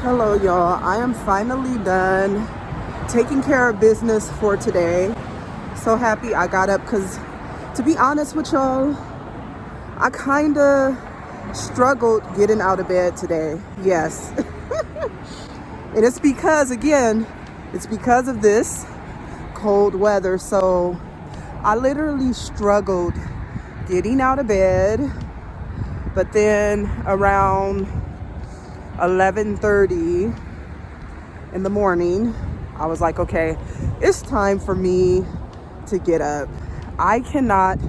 Hello, y'all. I am finally done taking care of business for today. So happy I got up because, to be honest with y'all, I kind of struggled getting out of bed today. Yes. And it's because, again, it's because of this cold weather. So I literally struggled getting out of bed. But then around 11:30 in the morning, I was like, okay, it's time for me to get up. I cannot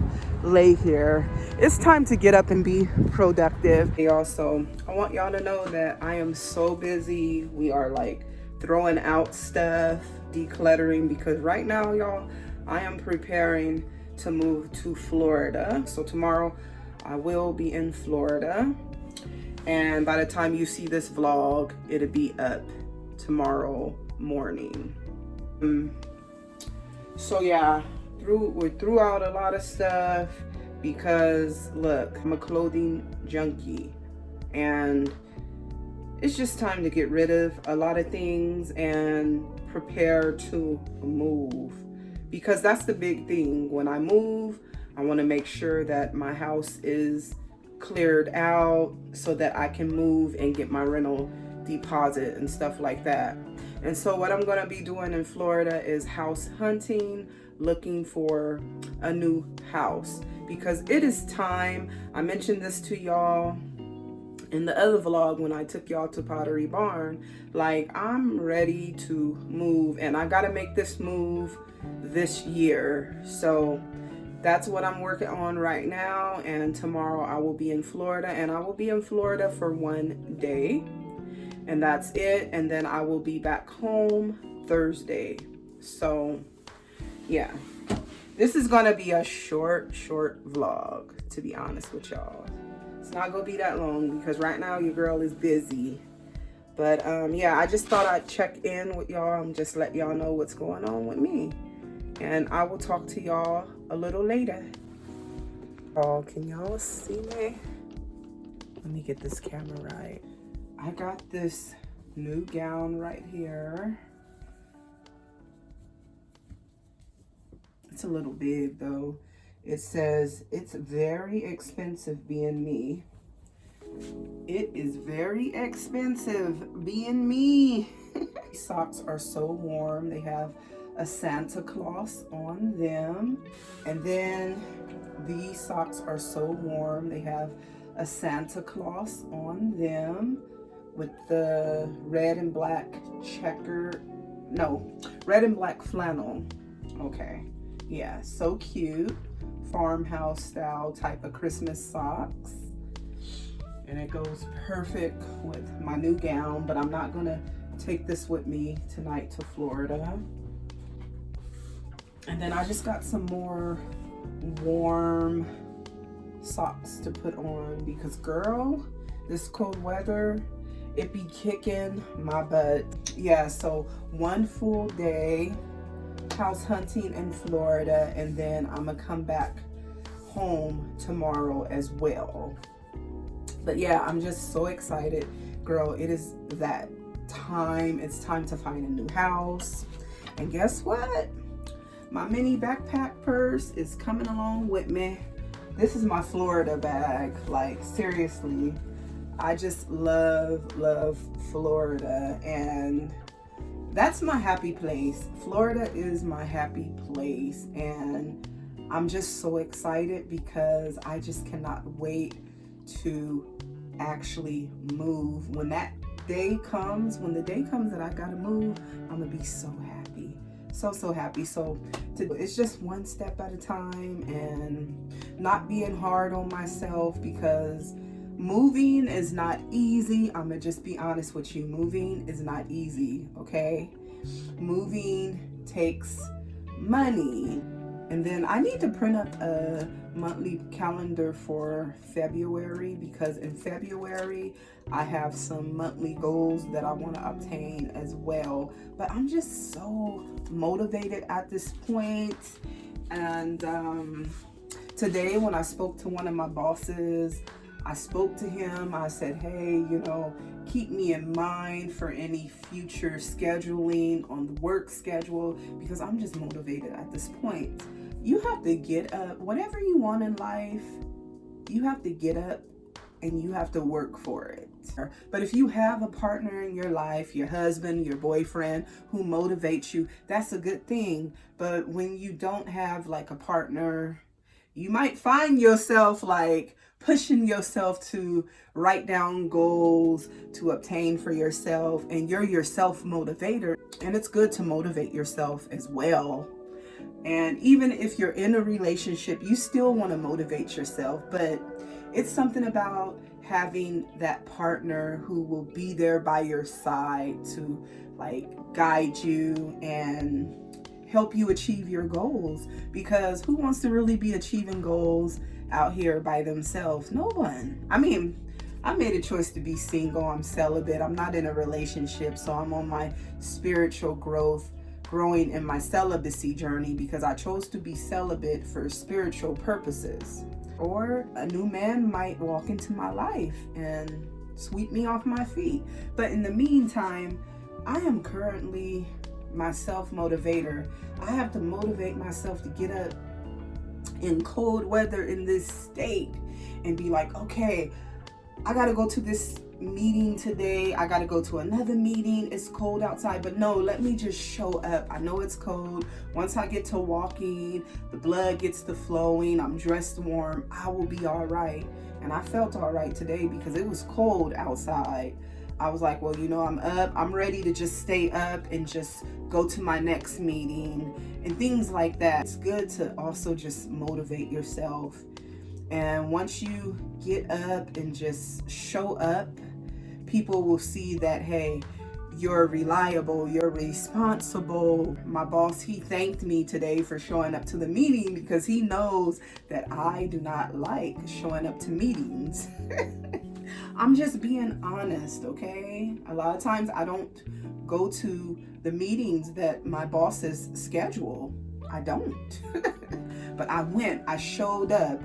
lay here. It's time to get up and be productive. Hey, y'all, so I want y'all to know that I am so busy. We are like throwing out stuff, decluttering, because right now, y'all, I am preparing to move to Florida. So tomorrow I will be in Florida. And by the time you see this vlog, it'll be up tomorrow morning. So yeah, we threw out a lot of stuff because look, I'm a clothing junkie and it's just time to get rid of a lot of things and prepare to move, because that's the big thing. When I move, I want to make sure that my house is cleared out so that I can move and get my rental deposit and stuff like that. And so what I'm going to be doing in Florida is house hunting, looking for a new house, because it is time. I mentioned this to y'all in the other vlog when I took y'all to Pottery Barn. Like, I'm ready to move and I got to make this move this year. So that's what I'm working on right now. And tomorrow I will be in Florida, and I will be in Florida for one day. And that's it. And then I will be back home Thursday. So yeah, this is going to be a short vlog, to be honest with y'all. It's not going to be that long because right now your girl is busy. But yeah, I just thought I'd check in with y'all and just let y'all know what's going on with me. And I will talk to y'all a little later. Oh, can y'all see me? Let me get this camera right. I got this new gown right here. It's a little big though. It says, "It's very expensive being me." It is very expensive being me. These socks are so warm. They have a Santa Claus on them. And then these socks are so warm. They have a Santa Claus on them with the red and black red and black flannel. Okay, yeah, so cute. Farmhouse style type of Christmas socks. And it goes perfect with my new gown, but I'm not gonna take this with me tonight to Florida. And then I just got some more warm socks to put on because, girl, this cold weather, it be kicking my butt. Yeah, so one full day house hunting in Florida, and then I'm gonna come back home tomorrow as well. But yeah, I'm just so excited, girl. It is that time. It's time to find a new house. And guess what? My mini backpack purse is coming along with me. This is my Florida bag. Like, seriously, I just love Florida, and that's my happy place. Florida is my happy place, and I'm just so excited because I just cannot wait to actually move. When the day comes that I gotta move, I'm gonna be so happy. So happy. So it's just one step at a time and not being hard on myself, because moving is not easy. I'm gonna just be honest with you. Moving is not easy, okay? Moving takes money. And then I need to print up a monthly calendar for February, because in February I have some monthly goals that I want to obtain as well. But I'm just so motivated at this point. And today when I spoke to one of my bosses, I spoke to him. I said, hey, keep me in mind for any future scheduling on the work schedule, because I'm just motivated at this point. You have to get up. Whatever you want in life, you have to get up and you have to work for it. But if you have a partner in your life, your husband, your boyfriend, who motivates you, that's a good thing. But when you don't have like a partner, you might find yourself like pushing yourself to write down goals to obtain for yourself, and you're your self-motivator. And it's good to motivate yourself as well. And even if you're in a relationship, you still want to motivate yourself, but it's something about having that partner who will be there by your side to like guide you and help you achieve your goals. Because who wants to really be achieving goals out here by themselves? No one. I mean, I made a choice to be single. I'm celibate. I'm not in a relationship, so I'm on my spiritual growing in my celibacy journey, because I chose to be celibate for spiritual purposes. Or a new man might walk into my life and sweep me off my feet. But in the meantime, I am currently my self-motivator. I have to motivate myself to get up in cold weather in this state and be like, okay, I gotta go to this meeting today. I gotta go to another meeting. It's cold outside, but no, let me just show up. I know it's cold. Once I get to walking, the blood gets to flowing, I'm dressed warm, I will be all right. And I felt all right today because it was cold outside. I was like, well, I'm up. I'm ready to just stay up and just go to my next meeting and things like that. It's good to also just motivate yourself. And once you get up and just show up, people will see that, hey, you're reliable, you're responsible. My boss, he thanked me today for showing up to the meeting because he knows that I do not like showing up to meetings. I'm just being honest, okay? A lot of times I don't go to the meetings that my bosses schedule. I don't. But I went, I showed up.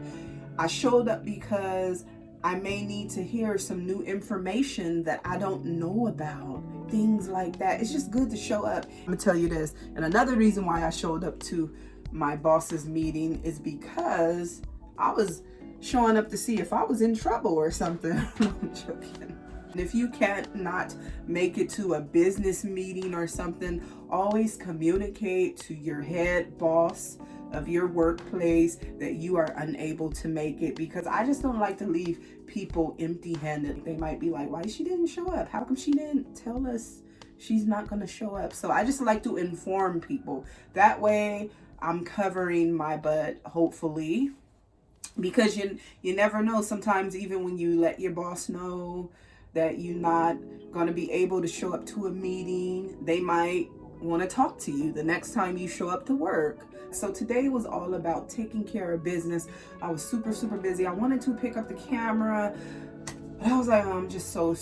I showed up because I may need to hear some new information that I don't know about. Things like that. It's just good to show up. I'm gonna tell you this. And another reason why I showed up to my boss's meeting is because I was showing up to see if I was in trouble or something. I'm joking. And if you can't not make it to a business meeting or something, always communicate to your head boss of your workplace that you are unable to make it, because I just don't like to leave people empty-handed. They might be like, why she didn't show up? How come she didn't tell us she's not going to show up? So I just like to inform people. That way I'm covering my butt, hopefully, because you never know. Sometimes even when you let your boss know that you're not going to be able to show up to a meeting, they might want to talk to you the next time you show up to work. So today was all about taking care of business. I was super busy. I wanted to pick up the camera, but I was like, I'm just so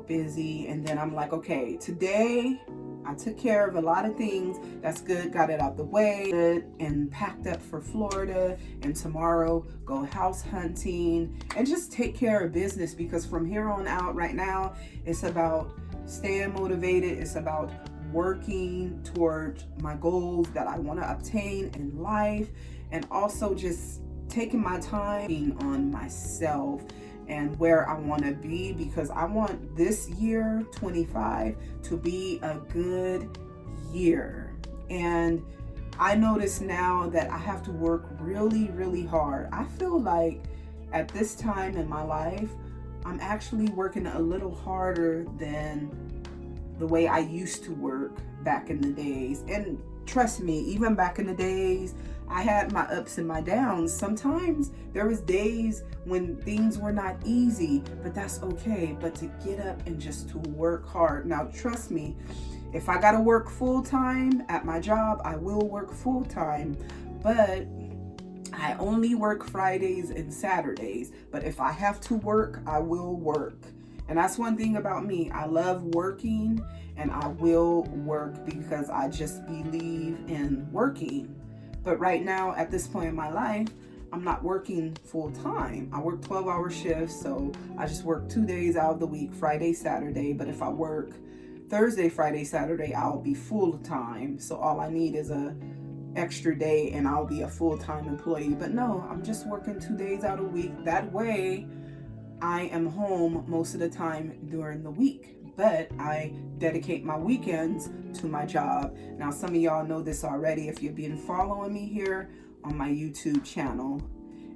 busy. And then I'm like, okay, today I took care of a lot of things. That's good. Got it out the way and packed up for Florida. And tomorrow go house hunting and just take care of business, because from here on out right now, it's about staying motivated. It's about working toward my goals that I want to obtain in life, and also just taking my time on myself and where I want to be, because I want this year 25 to be a good year. And I notice now that I have to work really hard. I feel like at this time in my life, I'm actually working a little harder than the way I used to work back in the days. And trust me, even back in the days, I had my ups and my downs. Sometimes there was days when things were not easy, but that's okay. But to get up and just to work hard. Now, trust me, if I gotta work full time at my job, I will work full time. But I only work Fridays and Saturdays. But if I have to work, I will work. And that's one thing about me. I love working, and I will work because I just believe in working. But right now, at this point in my life, I'm not working full time. I work 12-hour shifts, so I just work 2 days out of the week, Friday, Saturday. But if I work Thursday, Friday, Saturday, I'll be full time. So all I need is a extra day and I'll be a full-time employee. But no, I'm just working 2 days out of the week. That way I am home most of the time during the week, but I dedicate my weekends to my job. Now, some of y'all know this already if you've been following me here on my YouTube channel.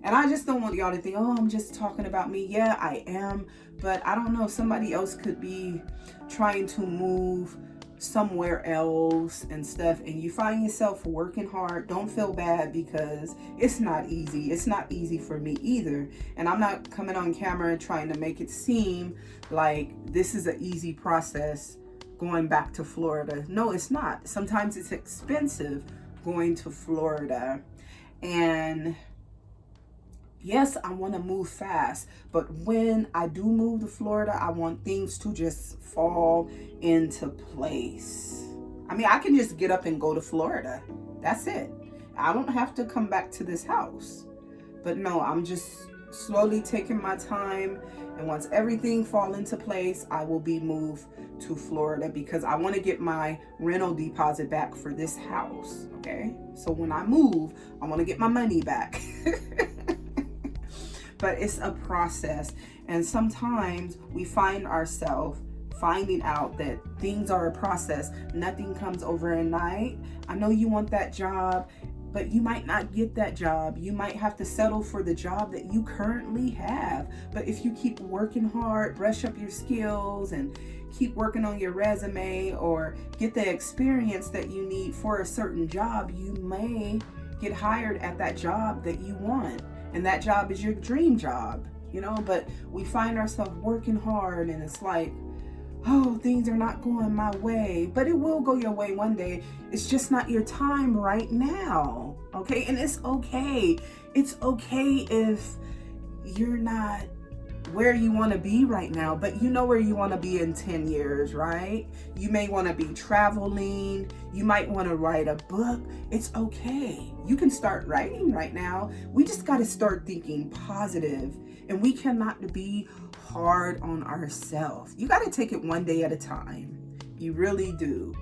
And I just don't want y'all to think, oh, I'm just talking about me. Yeah, I am, but I don't know, somebody else could be trying to move somewhere else and stuff, and you find yourself working hard. Don't feel bad, because it's not easy. It's not easy for me either. And I'm not coming on camera trying to make it seem like this is an easy process going back to Florida. No, it's not. Sometimes it's expensive going to Florida. And yes, I want to move fast, but when I do move to Florida, I want things to just fall into place. I mean, I can just get up and go to Florida. That's it. I don't have to come back to this house. But no, I'm just slowly taking my time, and once everything fall into place, I will be moved to Florida, because I want to get my rental deposit back for this house. Okay, so when I move, I want to get my money back. But it's a process, and sometimes we find ourselves finding out that things are a process. Nothing comes overnight. I know you want that job, but you might not get that job. You might have to settle for the job that you currently have. But if you keep working hard, brush up your skills, and keep working on your resume, or get the experience that you need for a certain job, you may get hired at that job that you want. And that job is your dream job, you know. But we find ourselves working hard, and it's like, oh, things are not going my way. But it will go your way one day. It's just not your time right now, okay? And it's okay. It's okay if you're not where you want to be right now, but you know where you want to be in 10 years, right? You may want to be traveling. You might want to write a book. It's okay. You can start writing right now. We just got to start thinking positive, and we cannot be hard on ourselves. You got to take it one day at a time. You really do.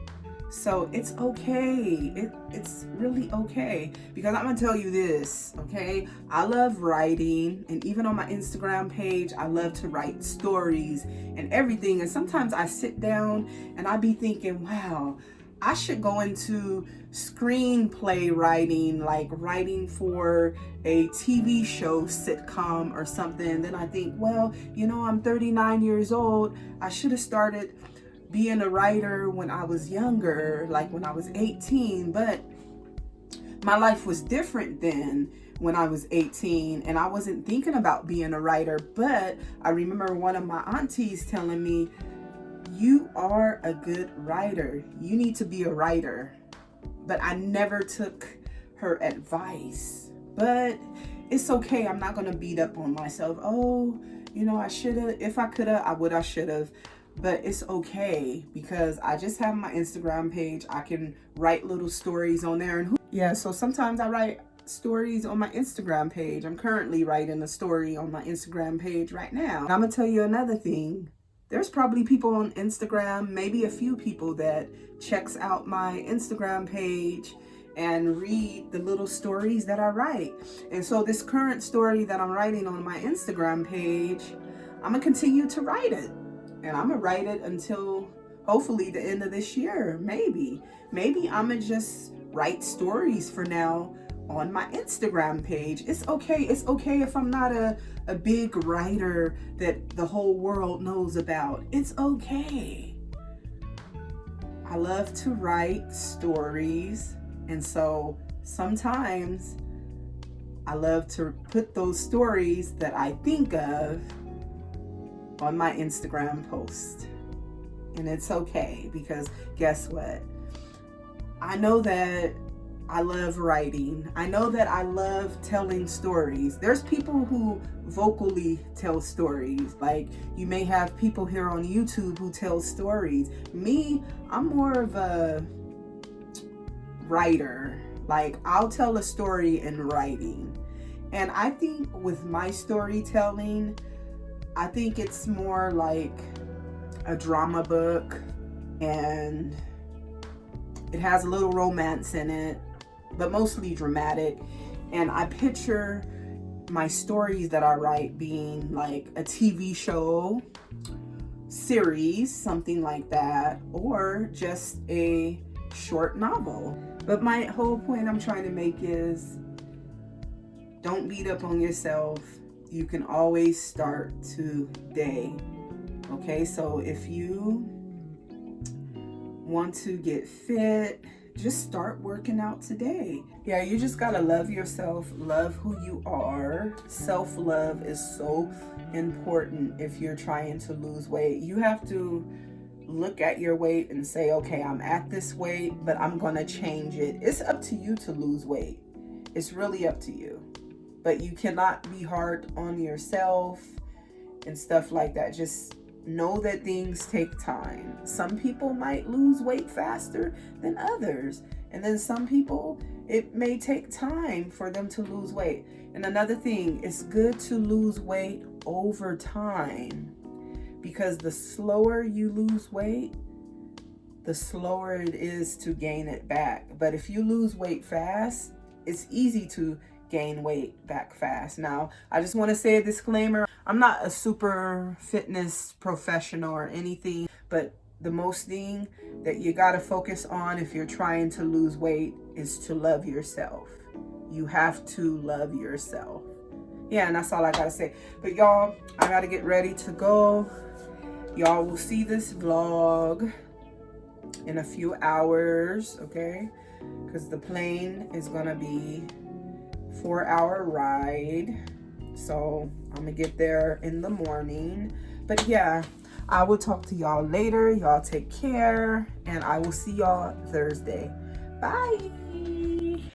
So it's okay. It's really okay, because I'm gonna tell you this, okay? I love writing, and even on my Instagram page, I love to write stories and everything. And sometimes I sit down and I be thinking, wow, I should go into screenplay writing, like writing for a TV show, sitcom or something. Then I think, well, you know, I'm 39 years old. I should have started being a writer when I was younger, like when I was 18, but my life was different then when I was 18, and I wasn't thinking about being a writer. But I remember one of my aunties telling me, you are a good writer. You need to be a writer. But I never took her advice. But it's okay. I'm not going to beat up on myself. Oh, you know, I should have, if I could have, I would, I should have. But it's okay, because I just have my Instagram page. I can write little stories on there. And yeah, so sometimes I write stories on my Instagram page. I'm currently writing a story on my Instagram page right now. And I'm gonna tell you another thing. There's probably people on Instagram, maybe a few people that checks out my Instagram page and read the little stories that I write. And so this current story that I'm writing on my Instagram page, I'm gonna continue to write it. And I'm gonna write it until hopefully the end of this year, maybe. Maybe I'm gonna just write stories for now on my Instagram page. It's okay. It's okay if I'm not a big writer that the whole world knows about. It's okay. I love to write stories, and so sometimes I love to put those stories that I think of on my Instagram post. And it's okay, because guess what? I know that I love writing. I know that I love telling stories. There's people who vocally tell stories. Like, you may have people here on YouTube who tell stories. Me, I'm more of a writer. Like, I'll tell a story in writing. And I think with my storytelling, I think it's more like a drama book, and it has a little romance in it, but mostly dramatic. And I picture my stories that I write being like a TV show, series, something like that, or just a short novel. But my whole point I'm trying to make is, don't beat up on yourself. You can always start today. Okay, so if you want to get fit, just start working out today. Yeah, you just gotta love yourself, love who you are. Self-love is so important if you're trying to lose weight. You have to look at your weight and say, okay, I'm at this weight, but I'm gonna change it. It's up to you to lose weight. It's really up to you. But you cannot be hard on yourself and stuff like that. Just know that things take time. Some people might lose weight faster than others. And then some people, it may take time for them to lose weight. And another thing, it's good to lose weight over time, because the slower you lose weight, the slower it is to gain it back. But if you lose weight fast, it's easy to gain weight back fast. Now, I just want to say a disclaimer. I'm not a super fitness professional or anything, but the most thing that you got to focus on if you're trying to lose weight is to love yourself. You have to love yourself. Yeah, and that's all I got to say. But y'all, I got to get ready to go. Y'all will see this vlog in a few hours, okay? Because the plane is going to be 4-hour ride. So I'm gonna get there in the morning. But yeah, I will talk to y'all later. Y'all take care, and I will see y'all Thursday. Bye.